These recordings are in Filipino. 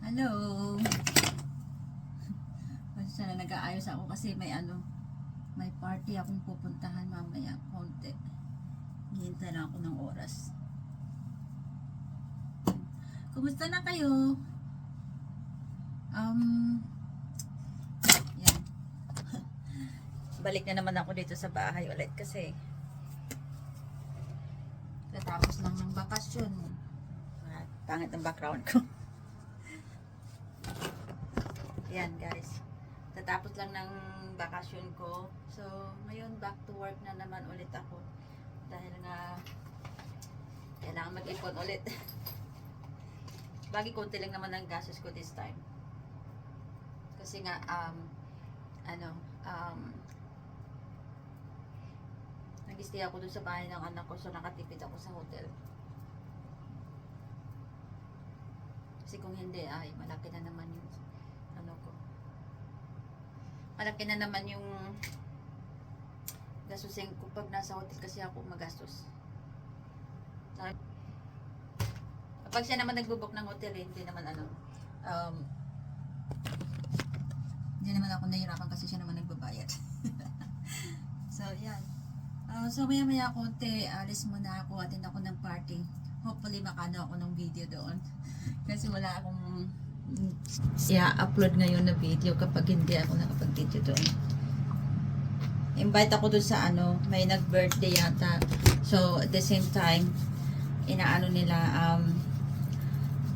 Hello. Basta na nag-aayos ako kasi may party akong pupuntahan mamaya konti. Hihintay na ako ng oras. Kumusta na kayo? Yan. Balik na naman ako dito sa bahay ulit kasi katapos lang ng bakasyon. Pangit ang background ko. Yan guys. Tatapos lang ng bakasyon ko. So, ngayon back to work na naman ulit ako. Dahil nga kailangan mag-ipon ulit. Bagi konti lang naman ang gastos ko this time. Kasi nga nag-stay ako dun sa bahay ng anak ko, so nakatipid ako sa hotel. Kasi kung hindi ay malaki na naman yung malaki na naman yung gastusin ko pag nasa hotel kasi ako magastos. Kapag siya naman nagbubok ng hotel, hindi naman hindi naman ako nahihirapan kasi siya naman nagbabayad. So, yan. So, maya konti, alis muna ako, attend ako ng party. Hopefully, makano ako ng video doon. Kasi wala akong upload ngayon na video kapag hindi ako nakapag-video doon. Invite ako doon sa may nag-birthday yata. So, at the same time, inaano nila,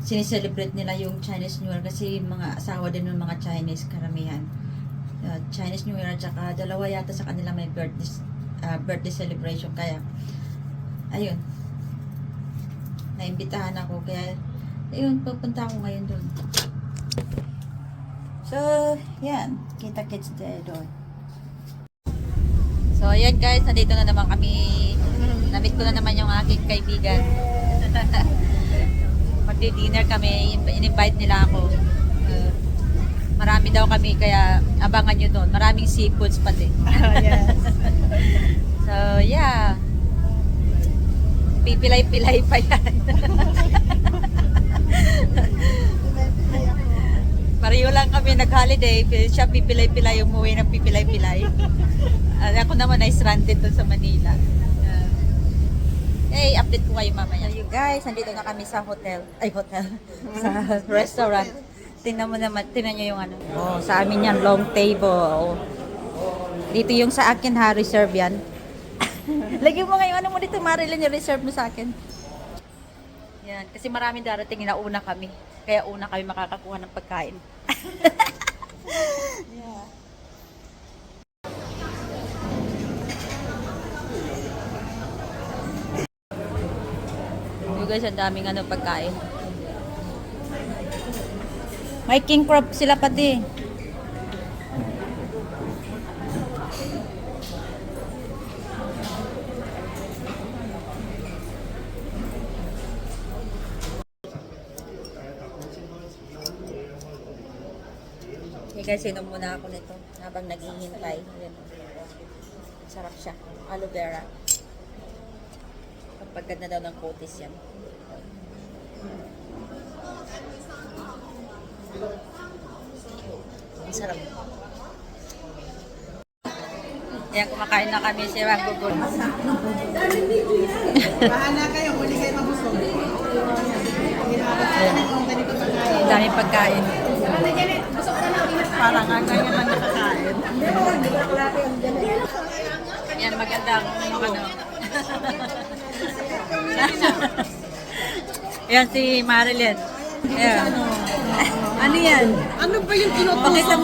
sineselebrate nila yung Chinese New Year kasi mga asawa din ng mga Chinese karamihan. Chinese New Year at saka dalawa yata sa kanila may birthday celebration. Kaya, ayun. Naimbitahan ako. Kaya, ayun, pupunta ako ngayon doon. So, yan. Kita-kits doon. So, ayan guys. Nandito na naman kami. Namit ko na naman yung aking kaibigan. Magdi-dinner kami. In-invite nila ako. Marami daw kami. Kaya abangan nyo doon. Maraming seafoods pati. Yes. So, yeah. Pipilay-pilay pa yan. Pareho lang kami nag-holiday. Siya pipilay-pilay, umuwi ng pipilay-pilay. Ako naman ay stranded doon sa Manila. Update ko kayo mamaya. So, you guys, nandito na kami sa hotel. Sa restaurant. Tingnan mo naman, tingnan nyo yung sa amin yan, long table. Dito yung sa akin ha, reserve yan. Lagyan mo ngayon, mo dito, Marilyn, yung reserve mo sa akin. Yan, kasi maraming darating, inauna kami. Kaya una kami makakakuha ng pagkain. Yeah. Guys, ang daming pagkain. May king crab sila pati. Okay guys, inom muna ako nito habang naghihintay. Ayan. Sarap siya. Aloe vera. Pagpaganda daw ng kutis yan. Ang sarap. Ayan, kumakain na kami si Rangugol. Bahala kayo, huli kayo mabusog. Ang daming pagkain. Parang nga ganyan ang nakakain. Yan, magandang Yan si Marilyn. Ayan. Ano yan? Ano ba yung tinutusok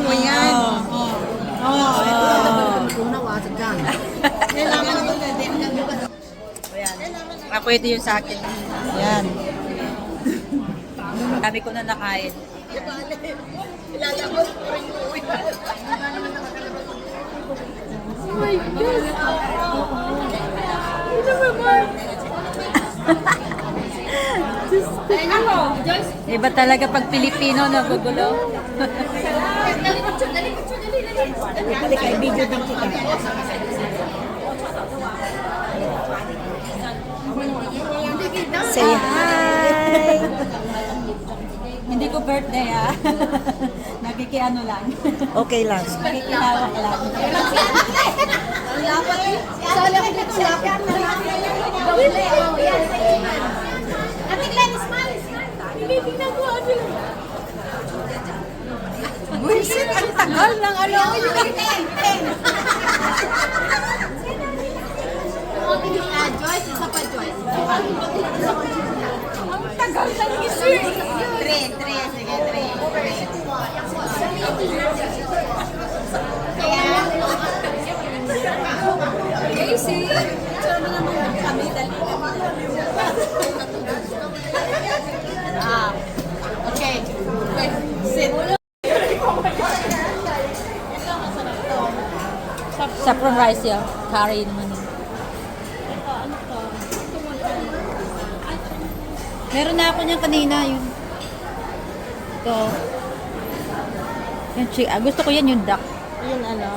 mo yan? Ayan. Ako ito yung sa akin. Yan. Kami ko na nakain. Oh my God! Ano ba? Iba talaga pag Pilipino, nagugulo. Halika, i-video din kita. Say hi! Hindi ko birthday ah. Nakikiano lang. Okay lang. Nakikilawak lang. Sali ako dito. Doble. Oh, yan. Ate Glenn, smile. Hindi ginagawa nila. Buisit, ang tagal ng ano. Joyce, isa pa Joyce. Ang tagal ng isir. Tre. Sige, tre. Kaya, Casey. Sama naman kami dali. okay. Wait, sit. Saffron rice yun. Curry naman yun. Meron na ako niyan kanina yun. Ito. Yung gusto ko yan yung duck. Yung ano?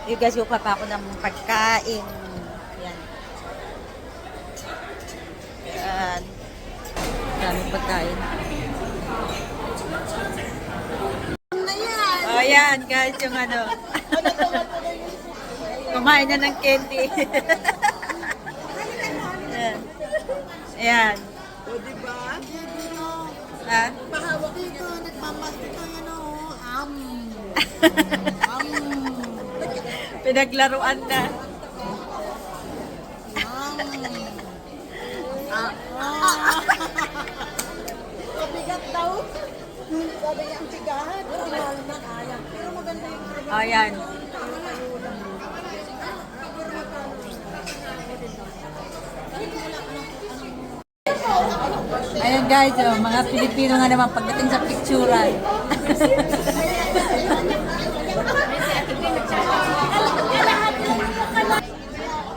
You guys, kuha pa ako ng pagkain. Yan. Yan. Daming pagkain. Oh, yan guys, yung ano. Kumain na ng candy. Yan. Ayan. O, diba? Ha? Pahawak dito, nagmamas dito, yan o. Pinaglaruan na. Mabigat daw. Sabi niya ang tigahan. Pero maganda yung Ayan. Ayan guys, oh, mga Pilipino nga naman pagdating sa picturean.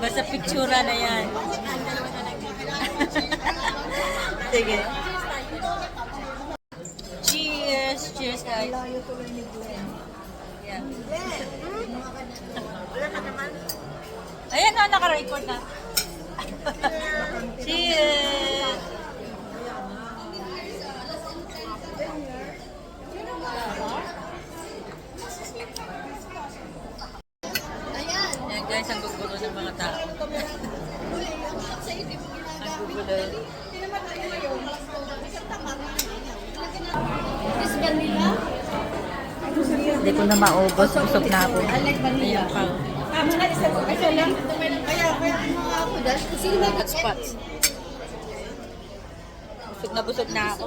Basta pictura na yan. Sige. Cheers! Cheers guys. Yan. Ayan na, naka-record na. Cheers! Ayan guys, ang gugulo ng mga tao. Ang gugulo. Hindi ko na maubos. Busog na ako. Ayan pa. Hotspots. Busog na ako.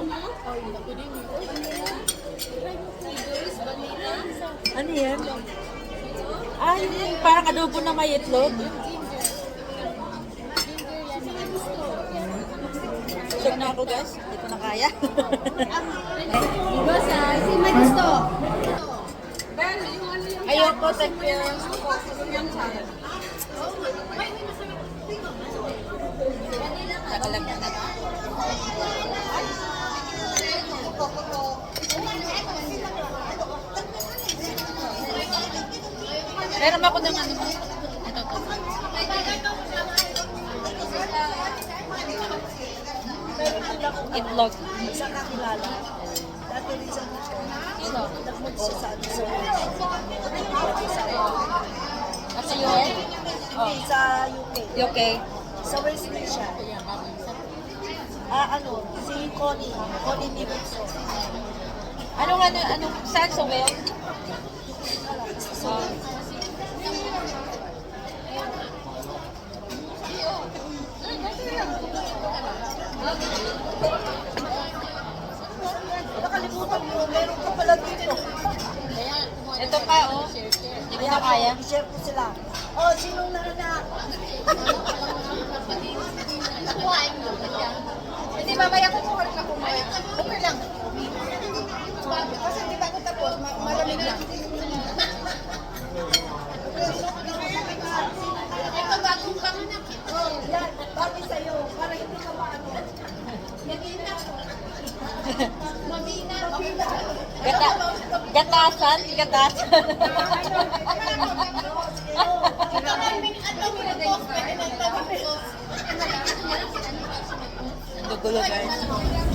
Ano yan? Ah, yung parang adobo na may itlog. Busog na ako guys. Hindi ko na kaya. Diba sa, may gusto. Ayoko, thank you. Nakalag na. Meron ako ng ano. Ito to. Itlog. Sa kakilala. Dati rin sa Ito. nagmod siya sa ano sa Sa US? Oh. sa UK. Okay. Sa Wesley siya. Ano, si Connie Nivenso. Anong, saan sa Wales? Nakalimutan mo, meron ka pala dito. Ito pa, oh. Hindi ko na kaya. I-share ko sila. Oh, sinong naanak? Hindi, mamaya ko kukulit na kumaya. Okay lang. Kasi hindi pa ako tapos, malamig lang. Ito, bagong panganak. Yan, bagay sa'yo, para hindi ka maano. Mabina. Mabina. Gatasan. Ito kaming ato, pwede nagtawag ko. gulo guys.